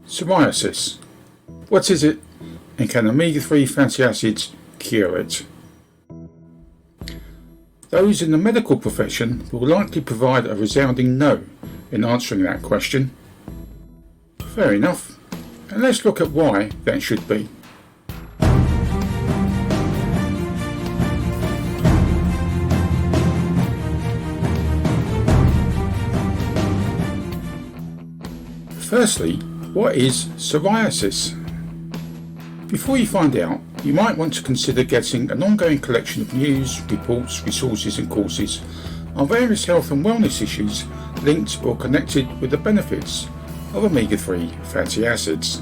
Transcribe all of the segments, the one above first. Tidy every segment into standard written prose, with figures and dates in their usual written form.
Psoriasis. What is it, and can omega-3 fatty acids cure it? Those in the medical profession will likely provide a resounding no in answering that question. Fair enough, and let's look at why that should be. Firstly, what is psoriasis? Before you find out, you might want to consider getting an ongoing collection of news, reports, resources and courses on various health and wellness issues linked or connected with the benefits of omega-3 fatty acids.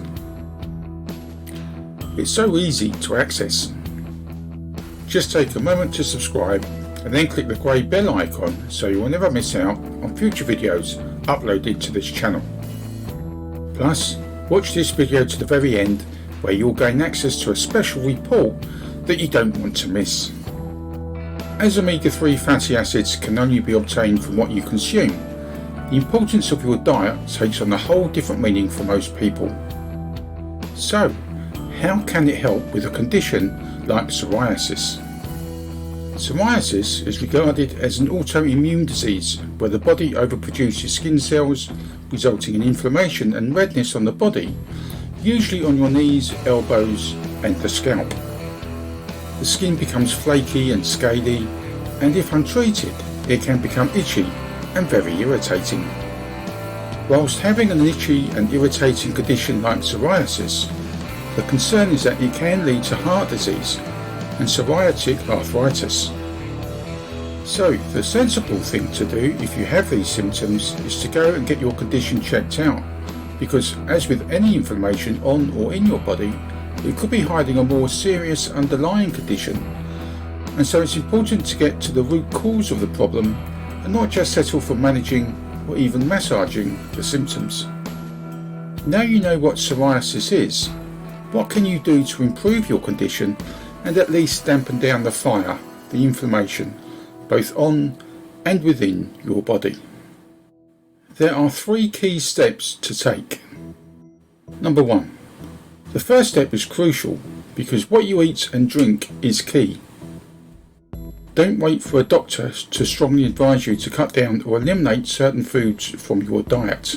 It's so easy to access. Just take a moment to subscribe and then click the grey bell icon so you will never miss out on future videos uploaded to this channel. Plus, watch this video to the very end where you'll gain access to a special report that you don't want to miss. As omega-3 fatty acids can only be obtained from what you consume, the importance of your diet takes on a whole different meaning for most people. So, how can it help with a condition like psoriasis? Psoriasis is regarded as an autoimmune disease where the body overproduces skin cells, resulting in inflammation and redness on the body, usually on your knees, elbows and the scalp. The skin becomes flaky and scaly, and if untreated, it can become itchy and very irritating. Whilst having an itchy and irritating condition like psoriasis, the concern is that it can lead to heart disease and psoriatic arthritis. So the sensible thing to do if you have these symptoms is to go and get your condition checked out, because as with any inflammation on or in your body, it could be hiding a more serious underlying condition, and so it's important to get to the root cause of the problem and not just settle for managing or even massaging the symptoms. Now you know what psoriasis is, what can you do to improve your condition and at least dampen down the fire, the inflammation, both on and within your body? There are 3 key steps to take. Number 1. The first step is crucial because what you eat and drink is key. Don't wait for a doctor to strongly advise you to cut down or eliminate certain foods from your diet.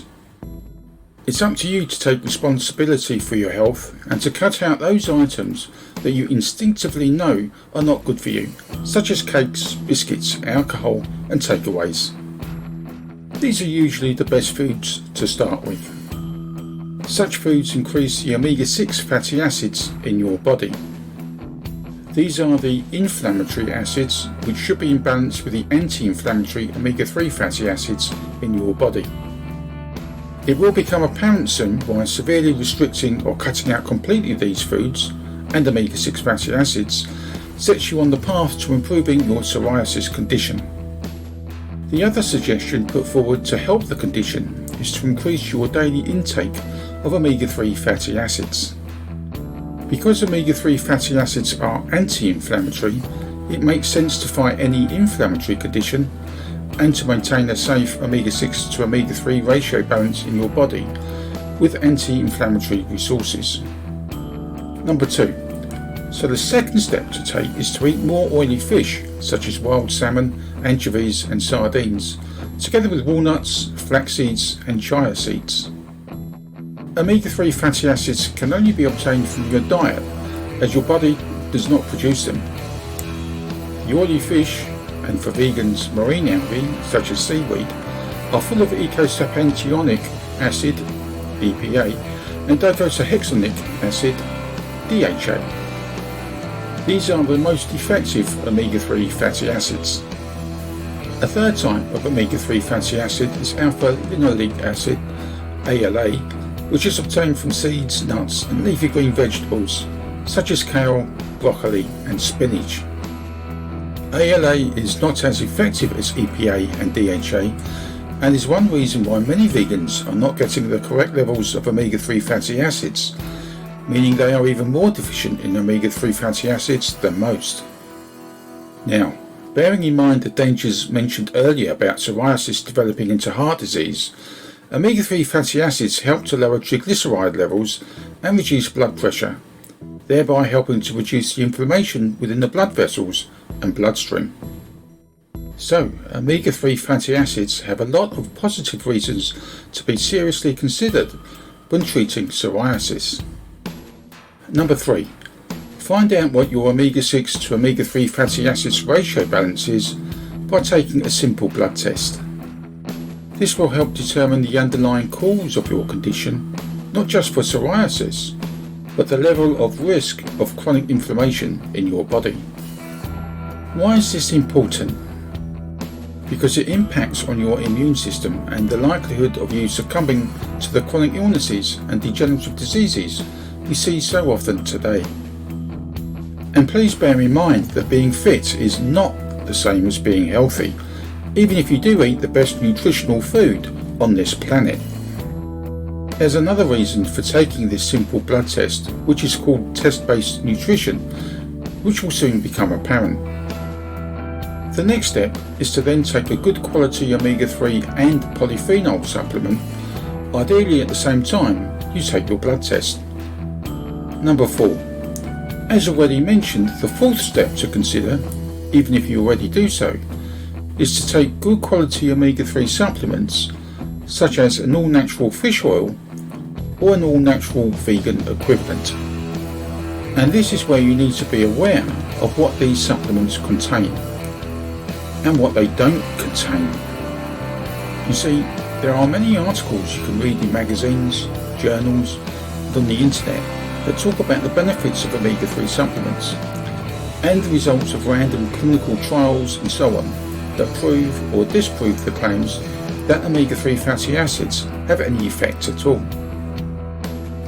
It's up to you to take responsibility for your health and to cut out those items that you instinctively know are not good for you, such as cakes, biscuits, alcohol and takeaways. These are usually the best foods to start with. Such foods increase the omega-6 fatty acids in your body. These are the inflammatory acids which should be in balance with the anti-inflammatory omega-3 fatty acids in your body. It will become apparent soon why severely restricting or cutting out completely these foods and omega-6 fatty acids sets you on the path to improving your psoriasis condition. The other suggestion put forward to help the condition is to increase your daily intake of omega-3 fatty acids. Because omega-3 fatty acids are anti-inflammatory, it makes sense to fight any inflammatory condition and to maintain a safe omega-6 to omega-3 ratio balance in your body with anti-inflammatory resources. Number 2. So the second step to take is to eat more oily fish such as wild salmon, anchovies and sardines, together with walnuts, flax seeds and chia seeds. Omega-3 fatty acids can only be obtained from your diet as your body does not produce them. The oily fish, and for vegans marine algae such as seaweed, are full of eicosapentaenoic acid EPA and docosahexaenoic acid DHA. These are the most effective omega-3 fatty acids. A third type of omega-3 fatty acid is alpha-linoleic acid ALA, which is obtained from seeds, nuts and leafy green vegetables such as kale, broccoli and spinach. ALA is not as effective as EPA and DHA and is one reason why many vegans are not getting the correct levels of omega-3 fatty acids, meaning they are even more deficient in omega-3 fatty acids than most. Now, bearing in mind the dangers mentioned earlier about psoriasis developing into heart disease Omega-3 fatty acids help to lower triglyceride levels and reduce blood pressure, thereby helping to reduce the inflammation within the blood vessels and bloodstream. So, omega-3 fatty acids have a lot of positive reasons to be seriously considered when treating psoriasis. Number 3. Find out what your omega-6 to omega-3 fatty acids ratio balance is by taking a simple blood test. This will help determine the underlying cause of your condition, not just for psoriasis, but the level of risk of chronic inflammation in your body. Why is this important? Because it impacts on your immune system and the likelihood of you succumbing to the chronic illnesses and degenerative diseases we see so often today. And please bear in mind that being fit is not the same as being healthy, even if you do eat the best nutritional food on this planet. There's another reason for taking this simple blood test, which is called test-based nutrition, which will soon become apparent. The next step is to then take a good quality omega-3 and polyphenol supplement, ideally at the same time you take your blood test. Number 4. As already mentioned, the fourth step to consider, even if you already do so, is to take good quality omega-3 supplements such as an all-natural fish oil or an all-natural vegan equivalent. And this is where you need to be aware of what these supplements contain and what they don't contain. You see, there are many articles you can read in magazines, journals, and on the internet that talk about the benefits of omega-3 supplements and the results of random clinical trials and so on that prove or disprove the claims that omega-3 fatty acids have any effect at all.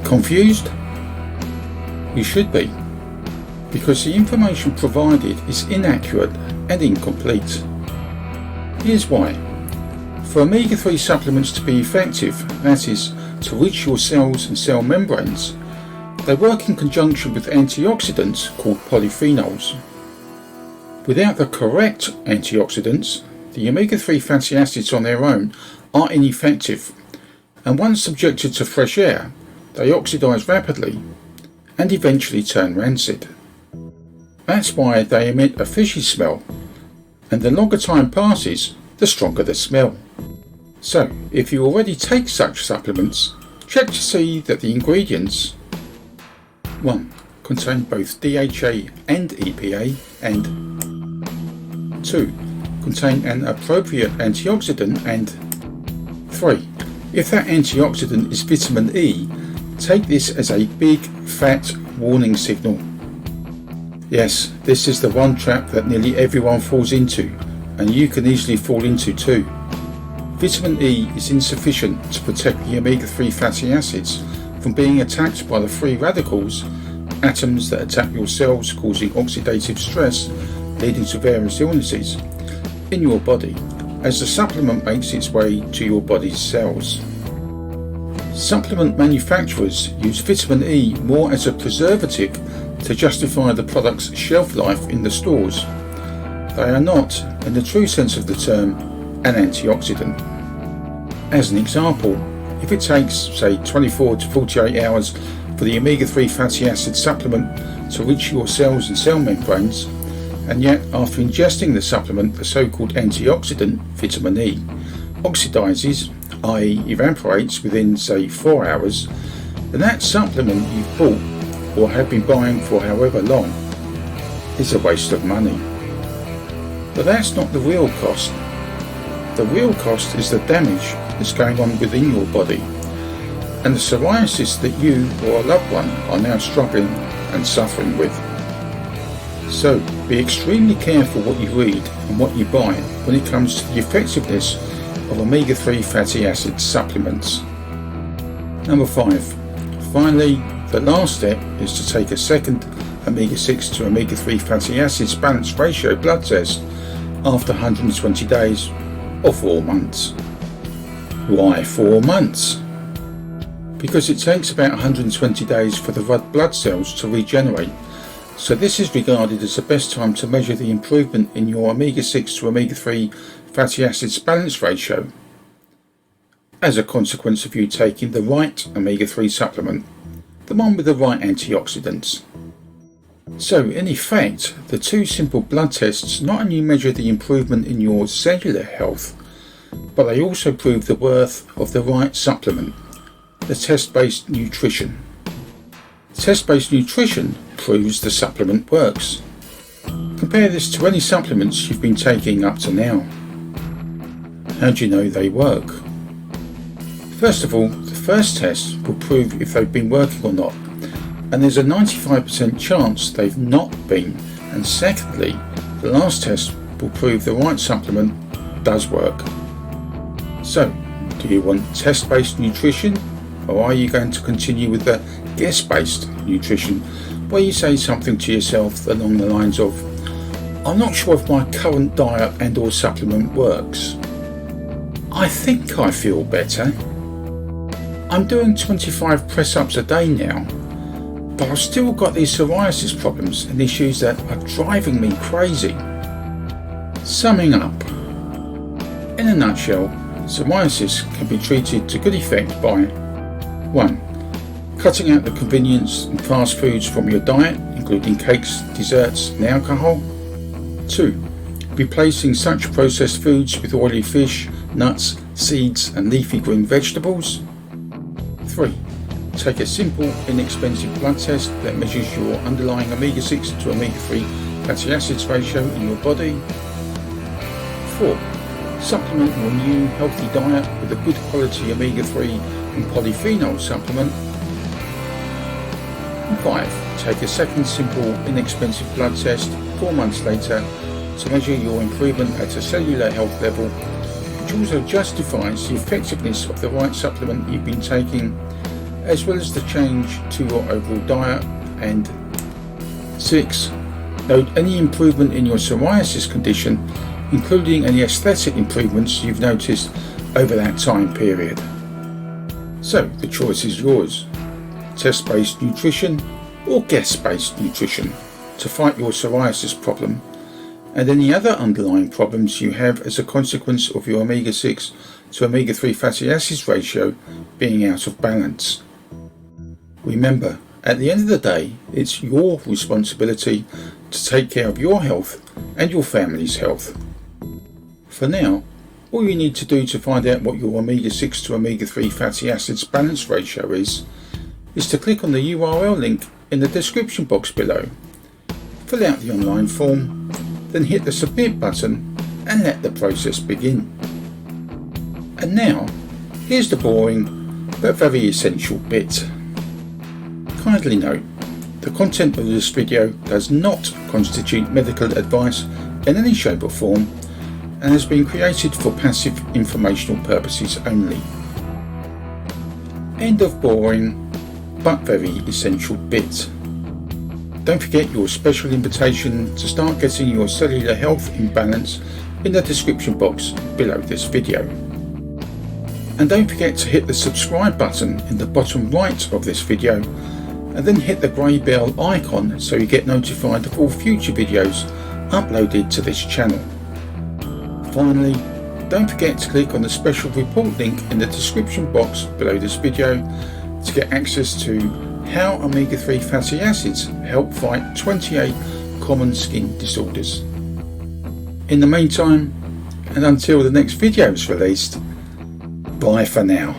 Confused? You should be, because the information provided is inaccurate and incomplete. Here's why. For omega-3 supplements to be effective, that is, to reach your cells and cell membranes, they work in conjunction with antioxidants called polyphenols. Without the correct antioxidants, the omega-3 fatty acids on their own are ineffective, and once subjected to fresh air, they oxidize rapidly and eventually turn rancid. That's why they emit a fishy smell, and the longer time passes, the stronger the smell. So, if you already take such supplements, check to see that the ingredients 1. Contain both DHA and EPA, and 2. Contain an appropriate antioxidant, and 3. If that antioxidant is vitamin E, take this as a big fat warning signal. Yes, this is the one trap that nearly everyone falls into, and you can easily fall into too. Vitamin E is insufficient to protect the omega-3 fatty acids from being attacked by the free radicals, atoms that attack your cells causing oxidative stress leading to various illnesses in your body as the supplement makes its way to your body's cells. Supplement manufacturers use vitamin E more as a preservative to justify the product's shelf life in the stores. They are not, in the true sense of the term, an antioxidant. As an example, if it takes, say, 24 to 48 hours for the omega-3 fatty acid supplement to reach your cells and cell membranes, and yet after ingesting the supplement, the so-called antioxidant, vitamin E, oxidizes, i.e. evaporates within, say, 4 hours, then that supplement you've bought or have been buying for however long is a waste of money. But that's not the real cost. The real cost is the damage that's going on within your body and the psoriasis that you or a loved one are now struggling and suffering with. So be extremely careful what you read and what you buy when it comes to the effectiveness of omega-3 fatty acid supplements. Number 5. Finally, the last step is to take a second omega-6 to omega-3 fatty acids balance ratio blood test after 120 days or 4 months. Why 4 months? Because it takes about 120 days for the red blood cells to regenerate, so this is regarded as the best time to measure the improvement in your omega-6 to omega-3 fatty acids balance ratio. as a consequence of you taking the right omega-3 supplement, the one with the right antioxidants. So in effect, the two simple blood tests not only measure the improvement in your cellular health, but they also prove the worth of the right supplement, the test-based nutrition. Test-based nutrition proves the supplement works. Compare this to any supplements you've been taking up to now. How do you know they work? First of all, the first test will prove if they've been working or not, and there's a 95% chance they've not been. And secondly, the last test will prove the right supplement does work. So, do you want test-based nutrition, or are you going to continue with the guess-based nutrition, where you say something to yourself along the lines of, I'm not sure if my current diet and or supplement works. I think I feel better. I'm doing 25 press-ups a day now, but I've still got these psoriasis problems and issues that are driving me crazy. Summing up, in a nutshell, psoriasis can be treated to good effect by 1. Cutting out the convenience and fast foods from your diet, including cakes, desserts and alcohol. 2. Replacing such processed foods with oily fish, nuts, seeds and leafy green vegetables. 3. Take a simple, inexpensive blood test that measures your underlying omega-6 to omega-3 fatty acids ratio in your body. 4. Supplement your new healthy diet with a good quality omega-3 and polyphenol supplement. And 5. Take a second simple, inexpensive blood test 4 months later to measure your improvement at a cellular health level, which also justifies the effectiveness of the right supplement you've been taking, as well as the change to your overall diet. And 6. Note any improvement in your psoriasis condition, including any aesthetic improvements you've noticed over that time period. So the choice is yours: test-based nutrition or guess-based nutrition to fight your psoriasis problem and any other underlying problems you have as a consequence of your omega-6 to omega-3 fatty acids ratio being out of balance. Remember, at the end of the day, it's your responsibility to take care of your health and your family's health. For now, all you need to do to find out what your omega-6 to omega-3 fatty acids balance ratio is to click on the URL link in the description box below, fill out the online form, then hit the submit button and let the process begin. And now, here's the boring but very essential bit. Kindly note, the content of this video does not constitute medical advice in any shape or form and has been created for passive informational purposes only. End of boring but very essential bit. Don't forget your special invitation to start getting your cellular health in balance in the description box below this video. And don't forget to hit the subscribe button in the bottom right of this video and then hit the grey bell icon so you get notified of all future videos uploaded to this channel. Finally, don't forget to click on the special report link in the description box below this video to get access to how omega-3 fatty acids help fight 28 common skin disorders. In the meantime, and until the next video is released, bye for now.